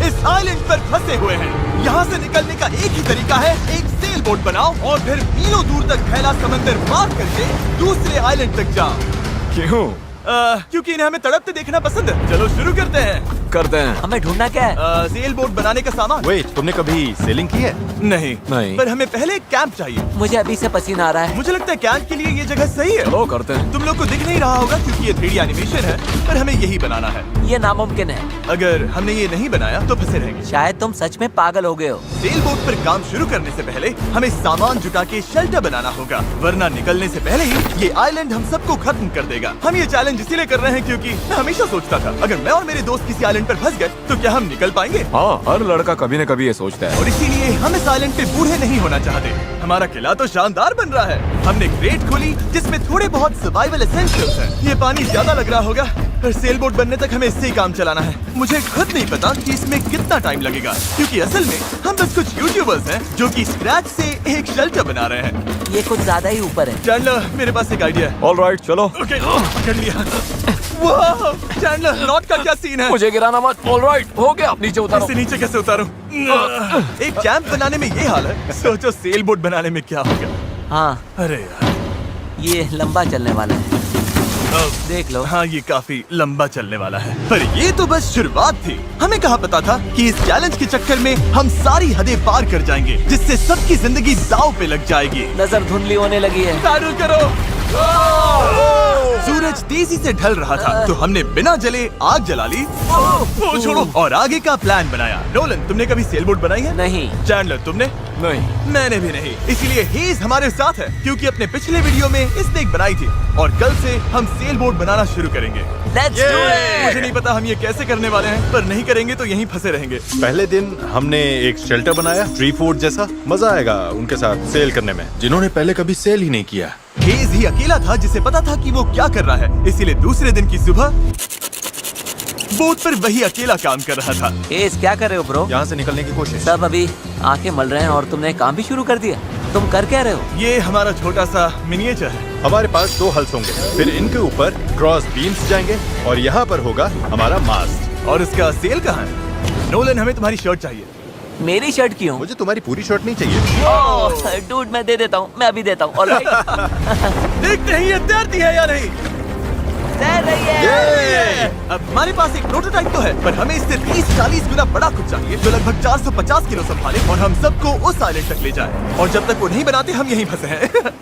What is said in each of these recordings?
इस आइलैंड पर फंसे हुए हैं। यहाँ से निकलने का एक ही तरीका है, एक सेल बोट बनाओ और फिर मीलों दूर तक फैला समंदर पार करके दूसरे आइलैंड तक जाओ। क्यों? क्योंकि इन्हें हमें तड़पते देखना पसंद है। चलो शुरू करते हैं। हमें ढूंढना क्या है? सेल बोट बनाने का सामान। वेट, तुमने कभी सेलिंग की है? नहीं, पर हमें पहले एक कैंप चाहिए। मुझे अभी से पसीना आ रहा है। मुझे लगता है कैंप के लिए ये जगह सही है। चलो करते हैं। तुम लोग को दिख नहीं रहा होगा क्योंकि ये 3D एनिमेशन है, पर हमें यही बनाना है। ये नामुमकिन है। अगर हमने ये नहीं बनाया तो फंसे रहेंगे। शायद तुम सच में पागल हो गए हो। सेल बोट पर काम शुरू करने से पहले हमें सामान जुटा के शेल्टर बनाना होगा, वरना निकलने से पहले ही ये आइलैंड हम सबको खत्म कर देगा। हम ये चैलेंज इसीलिए कर रहे हैं क्योंकि मैं हमेशा सोचता था अगर मैं और मेरे दोस्त किसी आइलैंड पर फंस गए तो क्या हम निकल पाएंगे? हाँ, हर लड़का कभी न कभी ये सोचता है। और इसीलिए हम इस आइलैंड पे बूढ़े नहीं होना चाहते। हमारा किला तो शानदार बन रहा है। हमने क्रेट खोली जिसमें थोड़े बहुत सर्वाइवल एसेंशियल्स हैं। ये पानी ज्यादा लग रहा होगा, पर सेल बोट बनने तक हमें इससे ही काम चलाना है। मुझे खुद नहीं पता कि इसमें कितना टाइम लगेगा, क्योंकि असल में हम बस कुछ यूट्यूबर्स हैं जो कि स्क्रैच से एक शेल्टर बना रहे हैं। ये कुछ ज्यादा ही ऊपर है। चैंडलर, मेरे पास एक आइडिया है। ऑलराइट, चलो। ओके, पकड़ लिया। वाह, चैंडलर, नॉट का क्या सीन है? मुझे गिराना मत। ऑलराइट, हो गया, नीचे उतारो। इसे नीचे कैसे उतारूं? एक कैंप बनाने में ये हाल है, सोचो सेल बोट बनाने में क्या होगा। हाँ, अरे यार, ये लंबा चलने वाला है। देख लो। हाँ, ये काफी लंबा चलने वाला है, पर ये तो बस शुरुआत थी। हमें कहाँ पता था कि इस चैलेंज के चक्कर में हम सारी हदें पार कर जाएंगे, जिससे सबकी जिंदगी दांव पे लग जाएगी। नजर धुंधली होने लगी है। तारुल करो। सूरज तेजी से ढल रहा था, तो हमने बिना जले आग जला ली। ओ छोड़ो, और आगे का प्लान बनाया। नोलन, तुमने कभी सेल बोट बनाई है? नहीं। चैंडलर, तुमने? नहीं। मैंने भी नहीं। इसलिए हेज हमारे साथ है, क्योंकि अपने पिछले वीडियो में इसने एक बनाई थी, और कल से हम सेल बोट बनाना शुरू करेंगे। Let's do it! मुझे नहीं पता हम ये कैसे करने वाले हैं, पर नहीं करेंगे तो यहीं फंसे रहेंगे। पहले दिन हमने एक शेल्टर बनाया, ट्री फूड जैसा। मजा आएगा उनके साथ सेल करने में, जिन्होंने पहले कभी सेल ही नहीं किया। हेज ही अकेला था जिसे पता था कि वो क्या कर रहा है, इसीलिए दूसरे दिन की सुबह बोट पर वही अकेला काम कर रहा था। एस, क्या कर रहे हो ब्रो? यहाँ से निकलने की कोशिश। सब अभी आंखें मल रहे हैं और तुमने काम भी शुरू कर दिया। तुम कर क्या रहे हो? ये हमारा छोटा सा मिनिएचर है। हमारे पास 2 हल्स होंगे, फिर इनके ऊपर क्रॉस बीम्स जाएंगे और यहाँ पर होगा हमारा मास्ट। और उसका सेल कहाँ है? नोलन, हमें तुम्हारी शर्ट चाहिए। मेरी शर्ट क्यों? मुझे तुम्हारी पूरी शर्ट नहीं चाहिए। डूड, मैं दे देता हूँ, मैं अभी देता हूँ। ऑलराइट। देखते हैं ये तैरती है या नहीं। तैर रही है। अब हमारे पास एक प्रोटोटाइप तो है, पर हमें इससे 30-40 गुना बड़ा कुछ चाहिए, जो लगभग 450 किलो संभाले और हम सबको उस आइलैंड तक ले जाए। और जब तक वो नहीं बनाते हम यहीं फंसे हैं।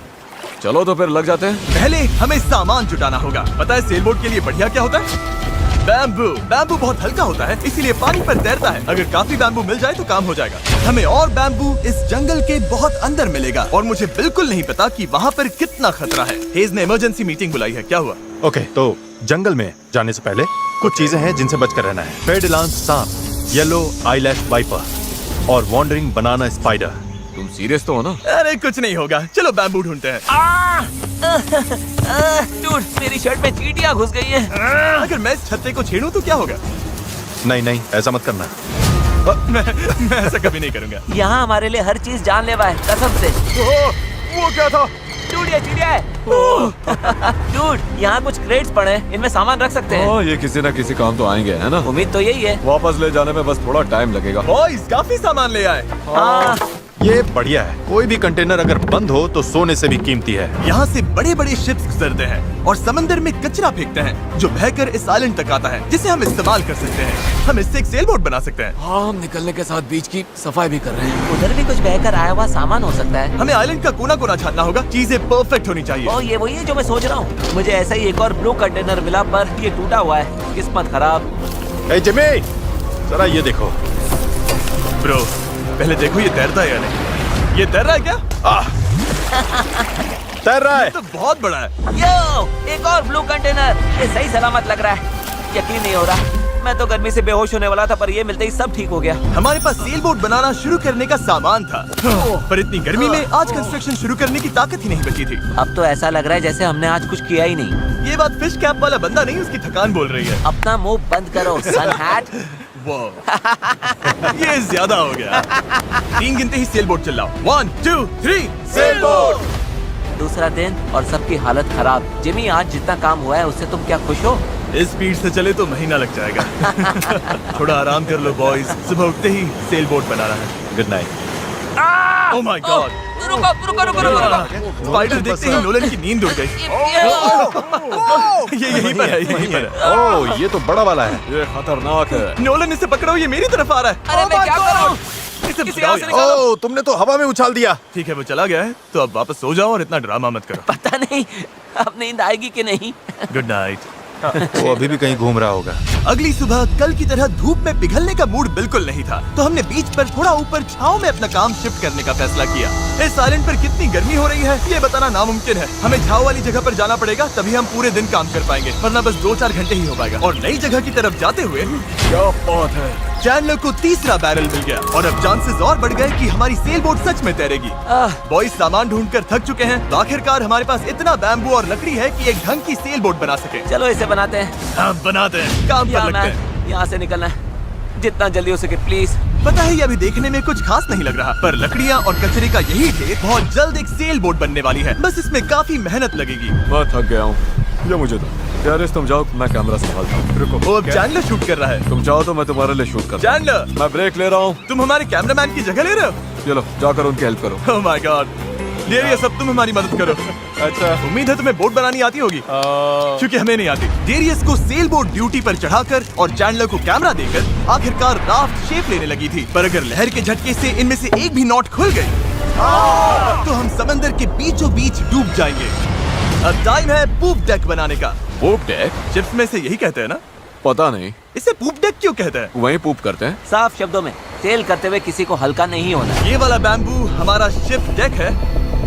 चलो तो फिर लग जाते हैं। पहले हमें सामान जुटाना होगा। पता है सेल बोट के लिए बढ़िया क्या होता है? बैम्बू। बैम्बू बहुत हल्का होता है, इसीलिए पानी पर तैरता है। अगर काफी बैम्बू मिल जाए तो काम हो जाएगा। हमें और बैम्बू इस जंगल के बहुत अंदर मिलेगा, और मुझे बिल्कुल नहीं पता कि वहाँ पर कितना खतरा है। हेज ने इमरजेंसी मीटिंग बुलाई है, क्या हुआ? ओके, तो जंगल में जाने से पहले कुछ चीजें हैं जिनसे बचकर रहना है। फेडलांस सांप, येलो आईलैश वाइपर और वॉन्डरिंग बनाना स्पाइडर। तुम सीरियस तो हो ना? अरे कुछ नहीं होगा, चलो बैम्बू ढूंढते हैं। डूड, मेरी शर्ट में चींटियां घुस गई हैं। अगर मैं इस छत्ते को छेड़ूं तो क्या होगा? नहीं नहीं, ऐसा मत करना। मैं ऐसा कभी नहीं करूंगा। यहाँ हमारे लिए हर चीज जानलेवा है, कसम से। वो क्या था? डूड, ये चिड़िया है। डूड, यहाँ कुछ क्रेट्स पड़े हैं, इनमें सामान रख सकते हैं। ये किसी न किसी काम तो आएंगे, है ना? उम्मीद तो यही है। वापस ले जाने में बस थोड़ा टाइम लगेगा। बॉयज, काफी सामान ले आए। हाँ। ये बढ़िया है। कोई भी कंटेनर अगर बंद हो तो सोने से भी कीमती है। यहाँ से बड़े बड़े शिप्स गुजरते हैं और समंदर में कचरा फेंकते हैं, जो बहकर इस आइलैंड तक आता है, जिसे हम इस्तेमाल कर सकते हैं। हम इससे एक सेल बोट बना सकते हैं। हाँ, हम निकलने के साथ बीच की सफाई भी कर रहे हैं। उधर भी कुछ बहकर आया हुआ सामान हो सकता है। हमें आइलैंड का कोना कोना छानना होगा, चीजें परफेक्ट होनी चाहिए। ओ, ये वही है जो मैं सोच रहा हूँ। मुझे ऐसा ही एक और ब्लू कंटेनर मिला, पर ये टूटा हुआ है। किस्मत खराब। ए जिमी, जरा ये देखो। ब्रो, पहले देखो ये तैरता है या नहीं। ये तैर रहा है क्या? तैर रहा है। तो बहुत बड़ा है। यो, एक और ब्लू कंटेनर। ये सही सलामत लग रहा है। यकीन नहीं हो रहा। मैं तो गर्मी से बेहोश होने वाला था, पर ये मिलते ही सब ठीक हो गया। हमारे पास सेल बोट बनाना शुरू करने का सामान था, पर इतनी गर्मी में आज कंस्ट्रक्शन शुरू करने की ताकत ही नहीं बची थी। अब तो ऐसा लग रहा है जैसे हमने आज कुछ किया ही नहीं। ये बात फिश कैप वाला बंदा नहीं, उसकी थकान बोल रही है। अपना मुंह बंद करो, सन हैट। ये ज्यादा हो गया। 3 गिनते ही सेल बोट चलाओ। 1 2 3 सेल बोट। दूसरा दिन और सबकी हालत खराब। जिमी, आज जितना काम हुआ है उससे तुम क्या खुश हो? इस स्पीड से चले तो महीना लग जाएगा। थोड़ा आराम कर लो बॉयज, सुबह उठते ही सेल बोट बनाना है। Good night. Oh my God, रुको रुको रुको रुको स्पाइडर देखते ही नोलन की नींद उड़ गई। ये यहीं पर है, यहीं पर है। ओह, ये तो बड़ा वाला है। ये खतरनाक है। नोलन इसे पकड़ो, ये मेरी तरफ आ रहा है। अरे मैं क्या करूं? इसे किसी भगाओ और से यार। निकालो। ओह, तुमने तो हवा में उछाल दिया। ठीक है, वो चला गया है, तो अब वापस सो जाओ और इतना ड्रामा मत करो। पता नहीं अब नींद आएगी कि नहीं। Good night. वो अभी भी कहीं घूम रहा होगा। अगली सुबह कल की तरह धूप में पिघलने का मूड बिल्कुल नहीं था, तो हमने बीच पर थोड़ा ऊपर छांव में अपना काम शिफ्ट करने का फैसला किया। इस आइलैंड पर कितनी गर्मी हो रही है ये बताना नामुमकिन है। हमें छांव वाली जगह पर जाना पड़ेगा, तभी हम पूरे दिन काम कर पाएंगे, वरना बस 2-4 घंटे ही हो पाएगा। और नई जगह की तरफ जाते हुए क्या बात है। चैंडलर को तीसरा बैरल मिल गया और अब चांसेस और बढ़ गए कि हमारी सेल बोट सच में तैरेगी। बॉयज सामान ढूंढकर थक चुके हैं, तो आखिरकार हमारे पास इतना बैम्बू और लकड़ी है कि एक ढंग की सेल बोट बना सके। चलो इसे बनाते हैं। हाँ, बनाते हैं, काम पर लगते हैं। यहाँ से निकलना है जितना जल्दी हो सके प्लीज। पता है ये अभी देखने में कुछ खास नहीं लग रहा, पर लकड़ियाँ और कचरे का यही ढेर बहुत जल्द एक सेल बोट बनने वाली है। बस इसमें काफी मेहनत लगेगी। मैं थक गया हूँ, ये मुझे दो। टेरिस तुम जाओ, मैं कैमरा संभालता हूँ। रुको, वो अब चैंडलर शूट कर रहा है। तुम चाहो तो मैं तुम्हारे लिए शूट करता हूँ। चैंडलर, मैं ब्रेक ले रहा हूँ। तुम हमारे कैमरामैन की जगह ले रहे हो? चलो जाकर उनकी हेल्प करो। ओह माय गॉड, डेरियस अब तुम हमारी मदद करो। अच्छा, उम्मीद है तुम्हें बोट बनानी आती होगी, क्योंकि हमें नहीं आती। डेरियस को सेल बोट ड्यूटी पर चढ़ाकर और चैंडलर को कैमरा देकर आखिरकार राफ्ट शेप लेने लगी थी, पर अगर लहर के झटके से इनमें से एक भी नॉट खुल गई तो हम समंदर के बीचों बीच डूब जाएंगे। अब टाइम है पूप डेक बनाने का। पूप डेक? चिप्स में से यही कहते हैं ना? पता नहीं, इसे पूप डेक क्यों कहते हैं? वहीं पूप करते हैं। साफ शब्दों में, सेल करते हुए किसी को हल्का नहीं होना। ये वाला बैम्बू हमारा शिप डेक है।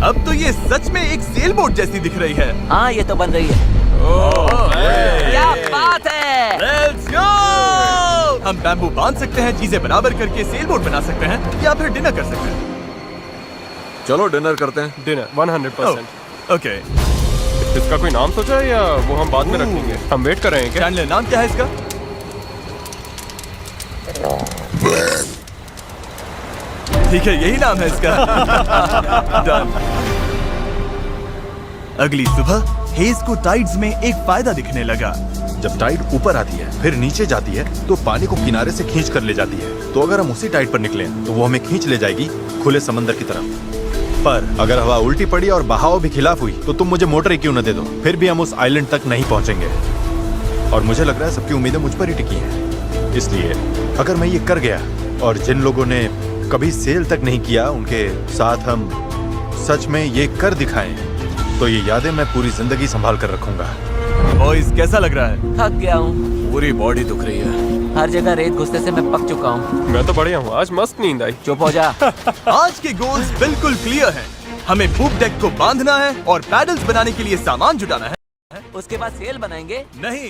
अब तो ये सच में एक सेल बोट जैसी दिख रही है। हाँ ये तो बन रही है। क्या बात है। Let's go! हम बैम्बू बांध सकते हैं, चीजें बराबर करके सेल बोट बना सकते हैं, या फिर डिनर कर सकते हैं। चलो डिनर करते हैं। डिनर 100%। ओके, इसका कोई नाम सोचा है या वो हम बाद में रखेंगे? हम वेट कर रहे हैं क्या? चैंडलर नाम क्या है इसका? ठीक है, यही नाम है इसका। Done. अगली सुबह हेज को टाइड्स में एक फायदा दिखने लगा। जब टाइड ऊपर आती है फिर नीचे जाती है तो पानी को किनारे से खींच कर ले जाती है। तो अगर हम उसी टाइड पर निकले तो वो हमें खींच ले जाएगी खुले समंदर की तरफ। पर अगर हवा उल्टी पड़ी और बहाव भी खिलाफ हुई तो तुम मुझे मोटर ही क्यों न दे दो, फिर भी हम उस आइलैंड तक नहीं पहुंचेंगे। और मुझे लग रहा है सबकी उम्मीदें मुझ पर ही टिकी हैं। इसलिए अगर मैं ये कर गया और जिन लोगों ने कभी सेल तक नहीं किया उनके साथ हम सच में ये कर दिखाएं, तो ये यादें मैं पूरी जिंदगी संभाल कर रखूंगा। बॉयज कैसा लग रहा है? थक गया हूँ, पूरी बॉडी दुख रही है। हर जगह रेत घुसने से मैं पक चुका हूँ। मैं तो बढ़िया हूँ, आज मस्त नींद आई। चुप हो जा। आज के गोल्स बिल्कुल क्लियर हैं। हमें पूप डेक को बांधना है और पैडल्स बनाने के लिए सामान जुटाना है। उसके बाद सेल बनाएंगे। नहीं,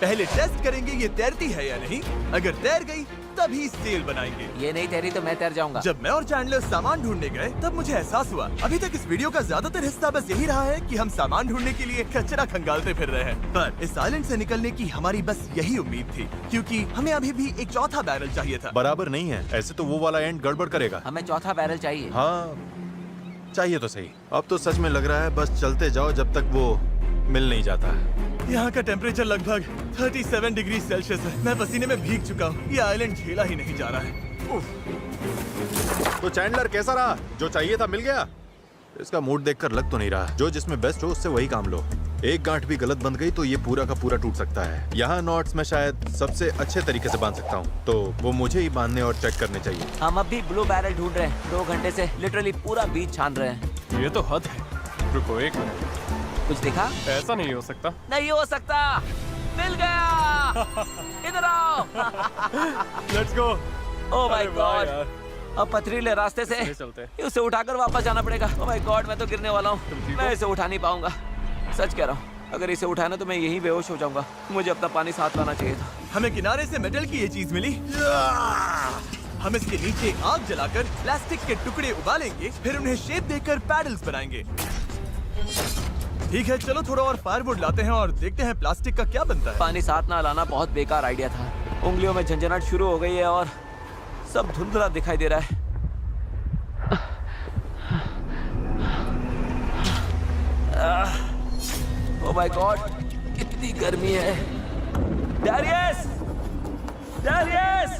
पहले टेस्ट करेंगे ये तैरती है या नहीं। अगर तैर गई तभी सेल बनाएंगे। ये नहीं तैरी तो मैं तैर जाऊंगा। जब मैं और चैंडलर सामान ढूंढने गए तब मुझे एहसास हुआ अभी तक इस वीडियो का ज्यादातर हिस्सा बस यही रहा है कि हम सामान ढूंढने के लिए कचरा खंगालते फिर रहे हैं। पर इस आइलैंड से निकलने की हमारी बस यही उम्मीद थी, क्योंकि हमें अभी भी एक चौथा बैरल चाहिए था। बराबर नहीं है, ऐसे तो वो वाला एंड गड़बड़ करेगा। हमें चौथा बैरल चाहिए। हाँ चाहिए तो सही। अब तो सच में लग रहा है बस चलते जाओ जब तक वो मिल नहीं जाता। यहाँ का टेम्परेचर लगभग 37 डिग्री सेल्सियस है। मैं पसीने में भीग चुका हूँ। ये आइलैंड झेला ही नहीं जा रहा है। तो चैंडलर कैसा रहा? जो चाहिए था मिल गया? इसका मूड देखकर लग तो नहीं रहा। जो जिसमें बेस्ट हो उससे वही काम लो। एक गांठ भी गलत बंध गई तो ये पूरा का पूरा टूट सकता है। यहाँ नॉट्स में शायद सबसे अच्छे तरीके से बांध सकता हूँ, तो वो मुझे ही बांधने और चेक करने चाहिए। हम अब भी ब्लू बैरल ढूंढ रहे हैं। 2 घंटे से लिटरली पूरा बीच छान रहे हैं। ये तो हद है। रुको एक मिनट, कुछ दिखा? ऐसा नहीं हो सकता। नहीं हो सकता। मिल गया। इधर आओ। Let's go. ओह माय अरे वाह गॉड। यार। अब पथरीले रास्ते से चले चलते हैं। उसे उठाकर वापस जाना पड़ेगा। ओह माय गॉड, मैं तो गिरने वाला हूँ। तुम ठीक मैं हो? इसे उठा नहीं पाऊंगा। सच कह रहा हूँ, अगर इसे उठाना तो मैं यही बेहोश हो जाऊंगा। मुझे अपना पानी साथ लाना चाहिए था। हमें किनारे से मेटल की ये चीज मिली। हम इसके नीचे आग जलाकर प्लास्टिक के टुकड़े उबालेंगे, फिर उन्हें शेप देकर पैडल्स बनाएंगे। ठीक है, चलो थोड़ा और फायरवुड लाते हैं और देखते हैं प्लास्टिक का क्या बनता है। पानी साथ ना लाना बहुत बेकार आइडिया था। उंगलियों में झंझनाहट शुरू हो गई है और सब धुंधला दिखाई दे रहा है। ओह माय गॉड, कितनी गर्मी है। डैरियस! डैरियस!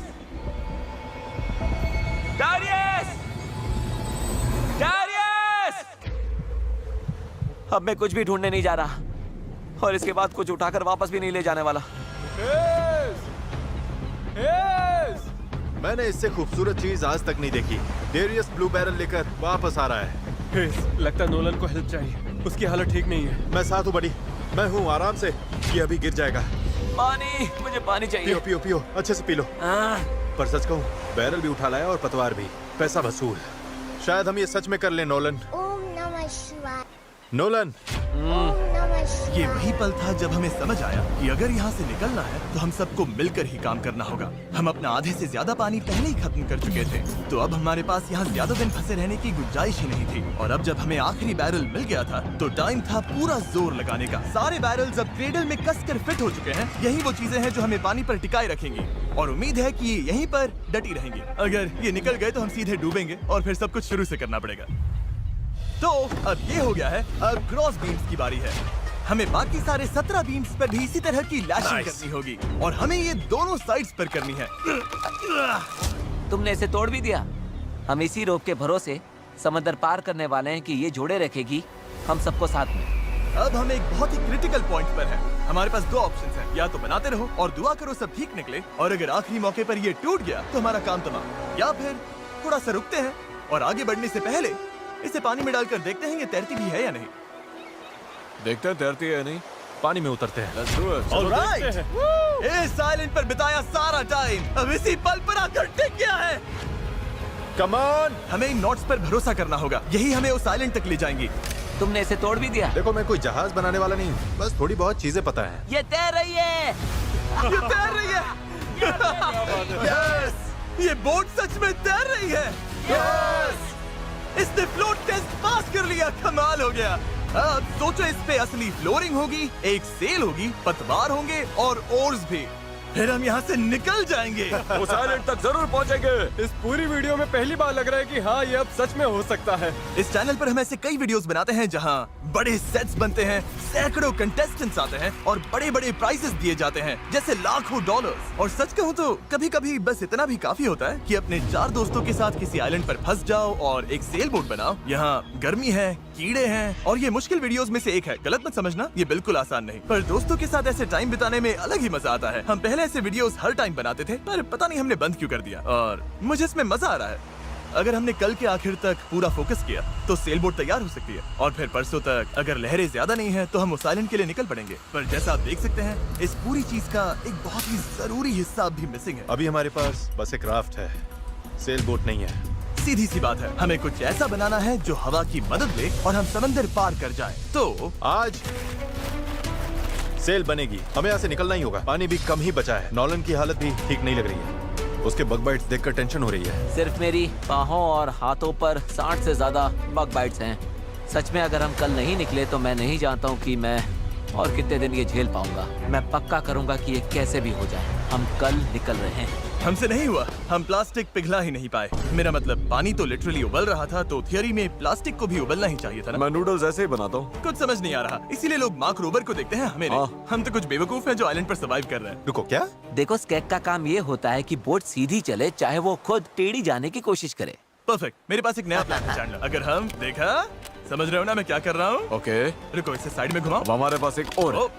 डैरियस! डैरियस! अब मैं कुछ भी ढूंढने नहीं जा रहा और इसके बाद कुछ उठाकर वापस भी नहीं ले जाने वाला। मैंने इससे खूबसूरत चीज आज तक नहीं देखी। डेरियस ब्लू बैरल लेकर वापस आ रहा है। लगता है नोलन को हेल्प चाहिए, उसकी हालत ठीक नहीं है। मैं साथ हूँ बड़ी, मैं हूँ, आराम से, ये अभी गिर जाएगा। पानी, मुझे पानी चाहिए। पियो पियो पियो, अच्छे से पी लो। पर सच कहूँ, बैरल भी उठा लाया और पतवार भी, पैसा वसूल। शायद हम ये सच में कर लें नोलन। ओम नमः शिवाय। नोलन, ओम नमः शिवाय। ये वही पल था जब हमें समझ आया कि अगर यहाँ से निकलना है तो हम सबको मिलकर ही काम करना होगा। हम अपना आधे से ज्यादा पानी पहले ही खत्म कर चुके थे, तो अब हमारे पास यहाँ ज्यादा दिन फंसे रहने की गुंजाइश ही नहीं थी। और अब जब हमें आखिरी बैरल मिल गया था तो टाइम था पूरा जोर लगाने का। सारे बैरल्स अब क्रेडल में कसकर फिट हो चुके हैं। यही वो चीजें हैं जो हमें पानी पर टिकाए रखेंगी और उम्मीद है कि ये यहीं पर डटी रहेंगी। अगर ये निकल गए तो हम सीधे डूबेंगे और फिर सब कुछ शुरू से करना पड़ेगा। तो अब ये हो गया है, अब क्रॉस बीम्स की बारी है। हमें बाकी सारे 17 बीम्स पर भी इसी तरह की लैशिंग करनी होगी और हमें ये दोनों साइड्स पर करनी है। तुमने इसे तोड़ भी दिया। हम इसी रोप के भरोसे समंदर पार करने वाले हैं कि ये जोड़े रखेगी हम सबको साथ में। अब हम एक बहुत ही क्रिटिकल पॉइंट पर हैं। हमारे पास दो ऑप्शंस हैं, या तो बनाते रहो और दुआ करो सब ठीक निकले, और अगर आखिरी मौके पर ये टूट गया तो हमारा काम तमाम, या फिर थोड़ा सा रुकते हैं और आगे बढ़ने से पहले इसे पानी में डालकर देखते हैं ये तैरती भी है या नहीं। देखते हैं तैरती है या नहीं। पानी में उतरते हैं। Let's do it. चलो ऑलराइट, देखते हैं। इस आइलैंड पर बिताया सारा टाइम अब इसी पल पर आकर टिक गया है। Come on. हमें इन नोट्स पर भरोसा करना होगा, यही हमें उस आइलैंड तक ले जाएंगी। तुमने इसे तोड़ भी दिया। देखो, मैं कोई जहाज बनाने वाला नहीं हूँ, बस थोड़ी बहुत चीजें पता है। ये तैर रही है। ये तैर रही है। यस, ये बोट सच में तैर रही है। यस, इसने फ्लोट टेस्ट पास कर लिया। कमाल हो गया। अब सोचो, इस पे असली फ्लोरिंग होगी, एक सेल होगी, पतवार होंगे और ओर्स भी। फिर हम यहाँ से निकल जाएंगे। उस आइलैंड तक जरूर पहुंचेंगे। इस पूरी वीडियो में पहली बार लग रहा है कि हाँ, ये अब सच में हो सकता है। इस चैनल पर हम ऐसे कई वीडियोस बनाते हैं जहां बड़े सेट्स बनते हैं, सैकड़ों कंटेस्टेंट्स आते हैं और बड़े बड़े प्राइजेस दिए जाते हैं, जैसे लाखों डॉलर्स। और सच कहूँ तो कभी कभी बस इतना भी काफी होता है कि अपने 4 दोस्तों के साथ किसी आइलैंड पर फंस जाओ और एक सेल बोट बनाओ। यहाँ गर्मी है, कीड़े हैं और ये मुश्किल वीडियोस में से एक है। गलत मत समझना, ये बिल्कुल आसान नहीं, पर दोस्तों के साथ ऐसे टाइम बिताने में अलग ही मजा आता है। हम पहले ऐसे वीडियोस हर टाइम बनाते थे, पर पता नहीं हमने बंद क्यों कर दिया, और मुझे इसमें मजा आ रहा है। अगर हमने कल के आखिर तक पूरा फोकस किया तो सेल बोट तैयार हो सकती है, और फिर परसों तक अगर लहरें ज्यादा नहीं है तो हम उस आइलैंड के लिए निकल पड़ेंगे। पर जैसा आप देख सकते हैं, इस पूरी चीज का एक बहुत ही जरूरी हिस्सा अब भी मिसिंग है। अभी हमारे पास बस एक राफ्ट है, सेल बोट नहीं है। सीधी सी बात है, हमें कुछ ऐसा बनाना है जो हवा की मदद ले और हम समंदर पार कर जाएं। तो आज सेल बनेगी, हमें यहाँ से निकलना ही होगा। पानी भी कम ही बचा है। नॉलन की हालत भी ठीक नहीं लग रही है, उसके बग बाइट्स देखकर टेंशन हो रही है। सिर्फ मेरी बाहों और हाथों पर 60 से ज्यादा बग बाइट्स हैं। सच में अगर हम कल नहीं निकले तो मैं नहीं जानता हूँ कि मैं और कितने दिन ये झेल पाऊंगा। मैं पक्का करूंगा कि ये कैसे भी हो जाए। हम कल निकल रहे हैं। हमसे नहीं हुआ, हम प्लास्टिक पिघला ही नहीं पाए। मेरा मतलब, पानी तो लिटरली उबल रहा था, तो थियरी में प्लास्टिक को भी उबलना ही चाहिए था ना। मैं नूडल्स ऐसे ही बनाता हूँ। कुछ समझ नहीं आ रहा, इसीलिए लोग मार्क रोबर को देखते हैं, हमें नहीं। हम तो कुछ बेवकूफ हैं जो आइलैंड पर सर्वाइव कर रहे हैं। रुको, क्या? देखो, स्केक का काम ये होता है कि बोट सीधी चले, चाहे वो खुद टेढ़ी जाने की कोशिश करे। परफेक्ट, मेरे पास एक नया प्लान है चैंडलर। अगर हम देखा, समझ रहे हो ना मैं क्या कर रहा हूँ? ओके, रुको, इसे साइड में घुमाओ। अब हमारे पास एक और है। ओ,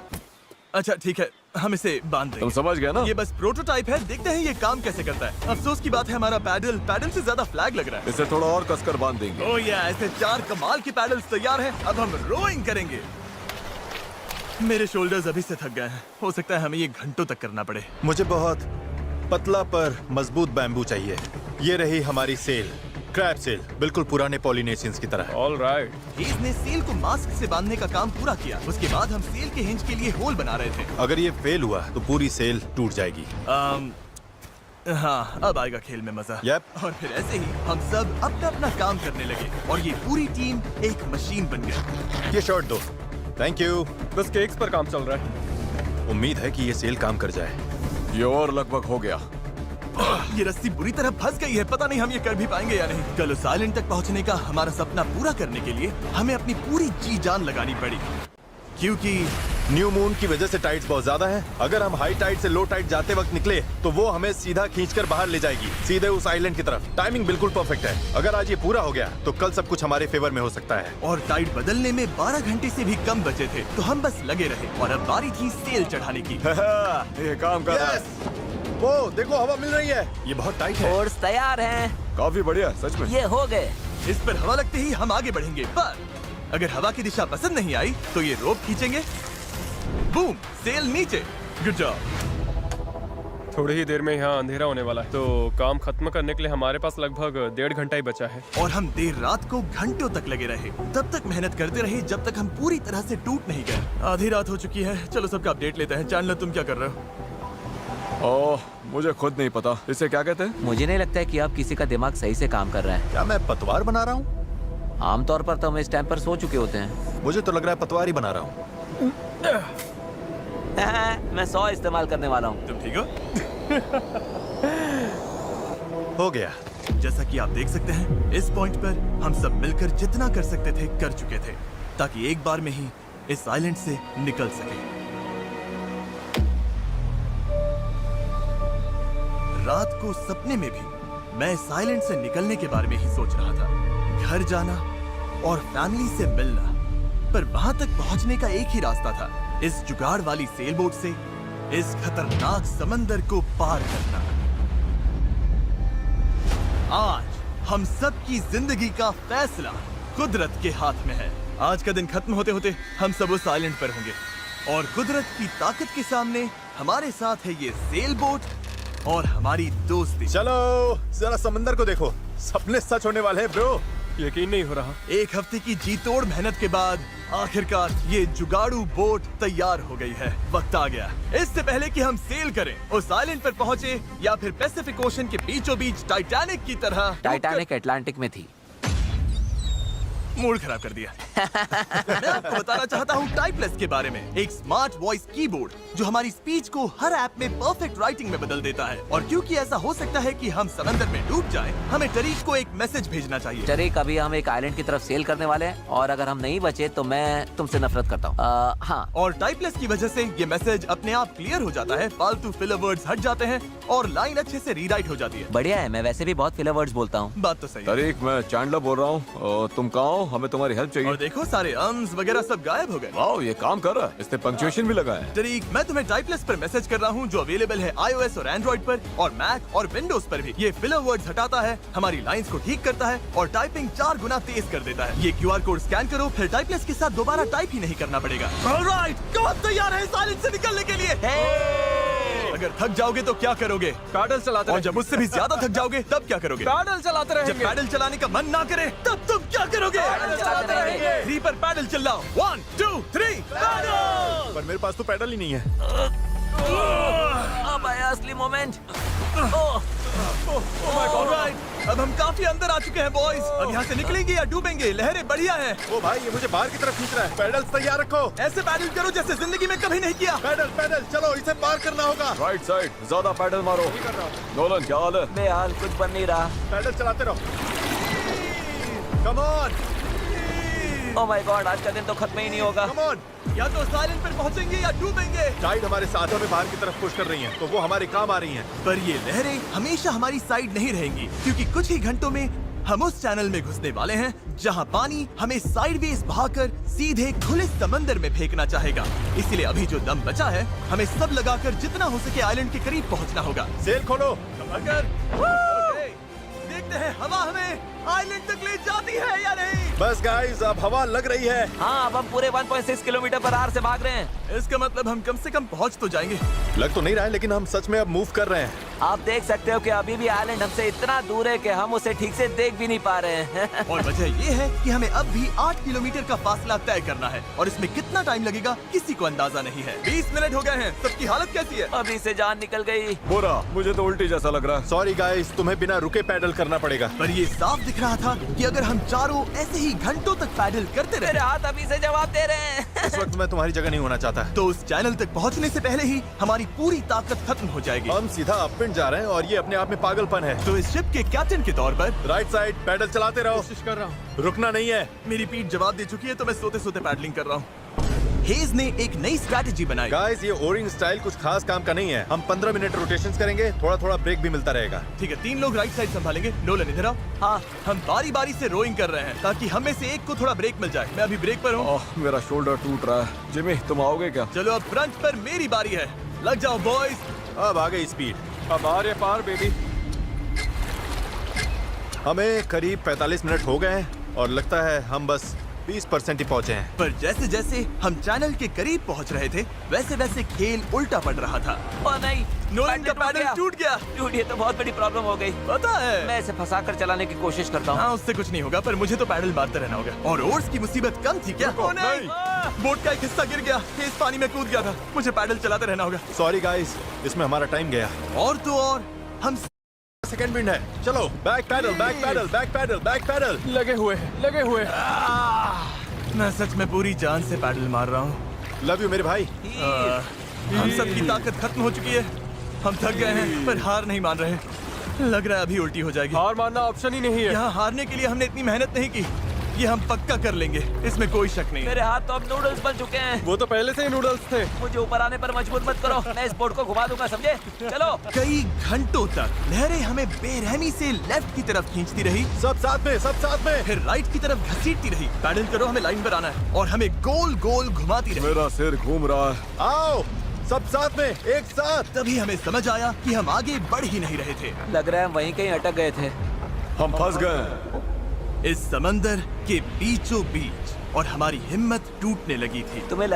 अच्छा ठीक है, हम इसे बांध देंगे। तुम समझ गए ना? ये बस प्रोटोटाइप है, देखते हैं ये काम कैसे करता है। अफसोस की बात है, हमारा पैडल से ज्यादा फ्लैग लग रहा है। इसे थोड़ा और कसकर बांध देंगे। ओह या, ऐसे 4 कमाल के पैडल्स तैयार हैं। अब हम रोइंग करेंगे। मेरे शोल्डर्स अभी से थक गए हैं, हो सकता है हमें ये घंटों तक करना पड़े। मुझे बहुत पतला पर मजबूत बैम्बू चाहिए। ये रही हमारी सेल, क्रैब सेल, बिल्कुल पुराने पॉलिनेशियंस की तरह। All right. हेज ने सेल को मास्क से बांधने का काम पूरा किया। उसके बाद हम सेल के हिंज के लिए होल बना रहे थे। अगर ये फेल हुआ तो पूरी सेल टूट जाएगी। हाँ, अब आएगा खेल में मजा। Yep. और फिर ऐसे ही हम सब अपना अपना काम करने लगे और ये पूरी टीम एक मशीन बन गई। ये शॉट दो। Thank you. बस केक्स पर काम चल रहा है। उम्मीद है कि ये सेल काम कर जाए। ये और लगभग हो गया। ये रस्सी बुरी तरह फंस गई है, पता नहीं हम ये कर भी पाएंगे या नहीं। कल उस आइलैंड तक पहुंचने का हमारा सपना पूरा करने के लिए हमें अपनी पूरी जी जान लगानी पड़ी, क्योंकि न्यू मून की वजह से टाइड्स बहुत ज्यादा हैं। अगर हम हाई टाइड से लो टाइड जाते वक्त निकले तो वो हमें सीधा खींचकर बाहर ले जाएगी, सीधे उस आइलैंड की तरफ। टाइमिंग बिल्कुल परफेक्ट है। अगर आज ये पूरा हो गया तो कल सब कुछ हमारे फेवर में हो सकता है। और टाइड बदलने में 12 घंटे से भी कम बचे थे, तो हम बस लगे रहे और अब बारी थी सेल चढ़ाने की। ये काम कर रहा है। वो देखो, हवा मिल रही है। ये बहुत टाइट है। फोर्स तैयार हैं। काफी बढ़िया, सच में। ये हो गए। इस पर हवा लगते ही हम आगे बढ़ेंगे, पर अगर हवा की दिशा पसंद नहीं आई तो ये रोप खींचेंगे। बूम, सेल नीचे। Good job. थोड़ी ही देर में यहाँ अंधेरा होने वाला है, तो काम खत्म करने के लिए हमारे पास लगभग 1.5 घंटा ही बचा है। और हम देर रात को घंटों तक लगे रहे, तब तक मेहनत करते रहे जब तक हम पूरी तरह से टूट नहीं गए। आधी रात हो चुकी है, चलो सबका अपडेट लेते हैं। चैंडलर, तुम क्या कर रहे हो? ओह, मुझे खुद नहीं पता इसे क्या कहते हैं। मुझे नहीं लगता है कि अब किसी का दिमाग सही से काम कर रहा है। क्या मैं पतवार बना रहा हूँ? आमतौर पर तो हम इस टाइम पर सो चुके होते हैं। मुझे तो लग रहा है पतवार ही बना रहा हूँ। मैं 100 इस्तेमाल करने वाला हूँ। तुम ठीक हो? हो गया। जैसा कि आप देख सकते हैं, इस पॉइंट पर हम सब मिलकर जितना कर सकते थे कर चुके थे, ताकि एक बार में ही इस आइलैंड से निकल सके। रात को सपने में भी मैं इस आइलैंड से निकलने के बारे में ही सोच रहा था। घर जाना और फैमिली से मिलना, पर वहां तक पहुंचने का एक ही रास्ता था, इस जुगाड़ वाली सेल बोट से इस खतरनाक समंदर को पार करना। आज हम सब की जिंदगी का फैसला कुदरत के हाथ में है। आज का दिन खत्म होते होते हम सब उस आइलैंड पर होंगे, और कुदरत की ताकत के सामने हमारे साथ है ये सेल बोट और हमारी दोस्ती। चलो जरा समंदर को देखो, सपने सच होने वाले हैं ब्रो। यकीन नहीं हो रहा। एक हफ्ते की जी तोड़ मेहनत के बाद आखिरकार ये जुगाड़ू बोट तैयार हो गई है। वक्त आ गया, इससे पहले कि हम सेल करें, उस आइलैंड पर पहुंचे या फिर पैसिफिक ओशन के बीचों बीच टाइटैनिक की तरह। टाइटैनिक अटलांटिक में थी। मूड खराब कर दिया। मैं आपको बताना चाहता हूँ टाइपलेस के बारे में, एक स्मार्ट वॉइस कीबोर्ड जो हमारी स्पीच को हर ऐप में परफेक्ट राइटिंग में बदल देता है। और क्योंकि ऐसा हो सकता है कि हम समंदर में डूब जाएं, हमें टरीक को एक मैसेज भेजना चाहिए। टरीक, अभी हम एक आइलैंड की तरफ सेल करने वाले हैं, और अगर हम नहीं बचे तो मैं तुमसे नफरत करता हूँ। हाँ। और टाइपलेस की वजह से ये मैसेज अपने आप क्लियर हो जाता है, फालतू फिलर वर्ड्स हट जाते हैं और लाइन अच्छे से रीराइट हो जाती है। बढ़िया है, मैं वैसे भी बहुत फिलर वर्ड्स बोलता हूँ। बात तो सही है। तारीक, मैं चैंडलर बोल रहा हूँ। तुम कहाँ हो? हमें तुम्हारी हेल्प चाहिए। और देखो, सारे अम्स वगैरह सब गायब हो गए। वाओ, ये काम कर रहा है। इसने पंक्चुएशन भी लगा है। टरीक, मैं तुम्हें टाइपलेस पर मैसेज कर रहा हूँ जो अवेलेबल है iOS और एंड्रॉइड पर, और मैक और विंडोज पर भी। ये फिलर वर्ड्स हटाता है, हमारी लाइंस को ठीक करता है और टाइपिंग 4 गुना तेज कर देता है। ये QR कोड स्कैन करो, फिर टाइपलेस के साथ दोबारा टाइप ही नहीं करना पड़ेगा। ऑलराइट, कौन तैयार है इस आइलैंड से निकलने के लिए? अगर थक जाओगे तो क्या करोगे? पैडल चलाते और जब उससे भी ज्यादा थक जाओगे तब क्या करोगे? पैडल चलाते जब रहेंगे। पैडल चलाने का मन ना करे तब तुम क्या करोगे? पैडल चलाते रहेंगे। 3 पर पैडल चलाओ। 1 2 3 पैडल। पर मेरे पास तो पैडल ही नहीं है। अब आया असली मोमेंट। ऑलराइट, अब हम काफी अंदर आ चुके हैं बॉयज। अब यहाँ से निकलेंगे या डूबेंगे? लहरें बढ़िया हैं। ओ भाई, ये मुझे बाहर की तरफ खींच रहा है। पैडल तैयार रखो। ऐसे पैडल करो जैसे जिंदगी में कभी नहीं किया। पैडल पैडल चलो, इसे पार करना होगा। राइट साइड, ज्यादा पैडल मारो। नोलन, क्या हाल है? बेहाल, कुछ बन नहीं रहा। पैडल चलाते रहो। Come on, oh my God, आज का दिन तो खत्म ही नहीं होगा। Come on. या तो साइलेंट पर पहुंचेंगे या डूबेंगे। टाइड हमारे साथ हमें बाहर की तरफ पुश कर रही हैं, तो वो हमारे काम आ रही हैं। पर ये लहरें हमेशा हमारी साइड नहीं रहेंगी, क्योंकि कुछ ही घंटों में हम उस चैनल में घुसने वाले हैं जहां पानी हमें साइडवेज बहाकर सीधे खुले समंदर में फेंकना चाहेगा। इसलिए अभी जो दम बचा है, हमें सब लगाकर जितना हो सके आइलैंड के करीब पहुंचना होगा। सेल खोलो। अगर देखते हैं हवा हमें आइलैंड तक ले जाती है या नहीं। बस गाइस, अब हवा लग रही है। हाँ, अब हम पूरे 1.6 किलोमीटर पर आवर से भाग रहे हैं। इसका मतलब हम कम से कम पहुंच तो जाएंगे। लग तो नहीं रहा है, लेकिन हम सच में अब मूव कर रहे हैं। आप देख सकते हो कि अभी भी आइलैंड हमसे इतना दूर है कि हम उसे ठीक से देख भी नहीं पा रहे हैं। और वजह ये है कि हमें अब भी 8 किलोमीटर का फासला तय करना है, और इसमें कितना टाइम लगेगा किसी को अंदाजा नहीं है। 20 मिनट हो गए हैं। सबकी हालत कैसी है? अभी से जान निकल गई। बुरा, मुझे तो उल्टी जैसा लग रहा है। सॉरी गाइस, तुम्हें बिना रुके पैडल करना पड़ेगा। पर ये साफ दिख रहा था कि अगर हम चारों ऐसे ही घंटों तक पैडल करते मेरे रहे, हाथ अभी से जवाब दे रहे हैं। इस वक्त मैं तुम्हारी जगह नहीं होना चाहता। तो उस चैनल तक पहुंचने से पहले ही हमारी पूरी ताकत खत्म हो जाएगी। हम सीधा अपविंड जा रहे हैं, और ये अपने आप में पागलपन है। तो इस शिप के कैप्टन के तौर पर राइट साइड पैडल चलाते रहो। कोशिश कर रहा हूँ। रुकना नहीं है। मेरी पीठ जवाब दे चुकी है, तो मैं सोते सोते पैडलिंग कर रहा हूँ। हेज ने एक नई स्ट्रैटेजी बनाई। गाइस, ये ओरिंग स्टाइल कुछ खास काम का नहीं है। हम 15 मिनट रोटेशंस करेंगे, थोड़ा थोड़ा ब्रेक भी मिलता रहेगा। ठीक है, 3 लोग राइट साइड संभालेंगे। नोलन इधर आओ। हाँ। हम बारी बारी से रोइंग कर रहे हैं ताकि हम में से एक को थोड़ा ब्रेक मिल जाए। मैं अभी ब्रेक पर हूँ। ओह, मेरा शोल्डर टूट रहा है। जिमी, तुम आओगे क्या? चलो अब फ्रंट पर मेरी बारी है। लग जाओ बॉयज। अब आ गई स्पीड। अब आ रहे पार बेबी। हमें करीब 45 मिनट हो गए हैं और लगता है हम बस 20% ही पहुंचे हैं। पर जैसे जैसे हम चैनल के करीब पहुंच रहे थे वैसे वैसे खेल उल्टा पड़ रहा था। ओ नहीं, नोलन का पैडल टूट गया। टूट, ये तो बहुत बड़ी प्रॉब्लम हो गई। पता है, मैं इसे फंसा कर चलाने की कोशिश करता हूँ। हाँ उससे कुछ नहीं होगा, पर मुझे तो पैडल मारते रहना होगा। और ओर्स की मुसीबत कम थी क्या? ओ नहीं, बोट का एक हिस्सा गिर गया। इस पानी में कूद गया था। मुझे पैडल चलाते रहना होगा। सॉरी गाइस, इसमें हमारा टाइम गया। और तो और हम सेकंड विंड है। चलो, back paddle, back paddle, back paddle, back paddle. लगे हुए हैं, लगे हुए हैं। मैं सच में पूरी जान से पैडल मार रहा हूँ। लव यू मेरे भाई। हम सब की ताकत खत्म हो चुकी है। हम थक गए हैं पर हार नहीं मान रहे। लग रहा है अभी उल्टी हो जाएगी। हार मानना ऑप्शन ही नहीं है। यहाँ हारने के लिए हमने इतनी मेहनत नहीं की। ये हम पक्का कर लेंगे, इसमें कोई शक नहीं। मेरे हाथ तो अब नूडल्स बन चुके हैं। वो तो पहले से ही नूडल्स थे। मुझे ऊपर आने पर मजबूर मत करो, मैं इस बोर्ड को घुमा दूंगा, समझे? चलो। कई घंटों तक लहरें हमें बेरहमी से लेफ्ट की तरफ खींचती रही, सब साथ में, सब साथ में। फिर राइट की तरफ घसीटती रही। पैडल करो, हमें लाइन पर आना है और हमें गोल गोल घुमाती रही। मेरा सिर घूम रहा है। आओ, सब साथ में, एक साथ। तभी हमें समझ आया कि हम आगे बढ़ ही नहीं रहे थे। लग रहा है हम वहीं कहीं अटक गए थे। हम फंस गए इस समंदर के बीचों बीच और हमारी हिम्मत टूटने लगी थी। तुम्हें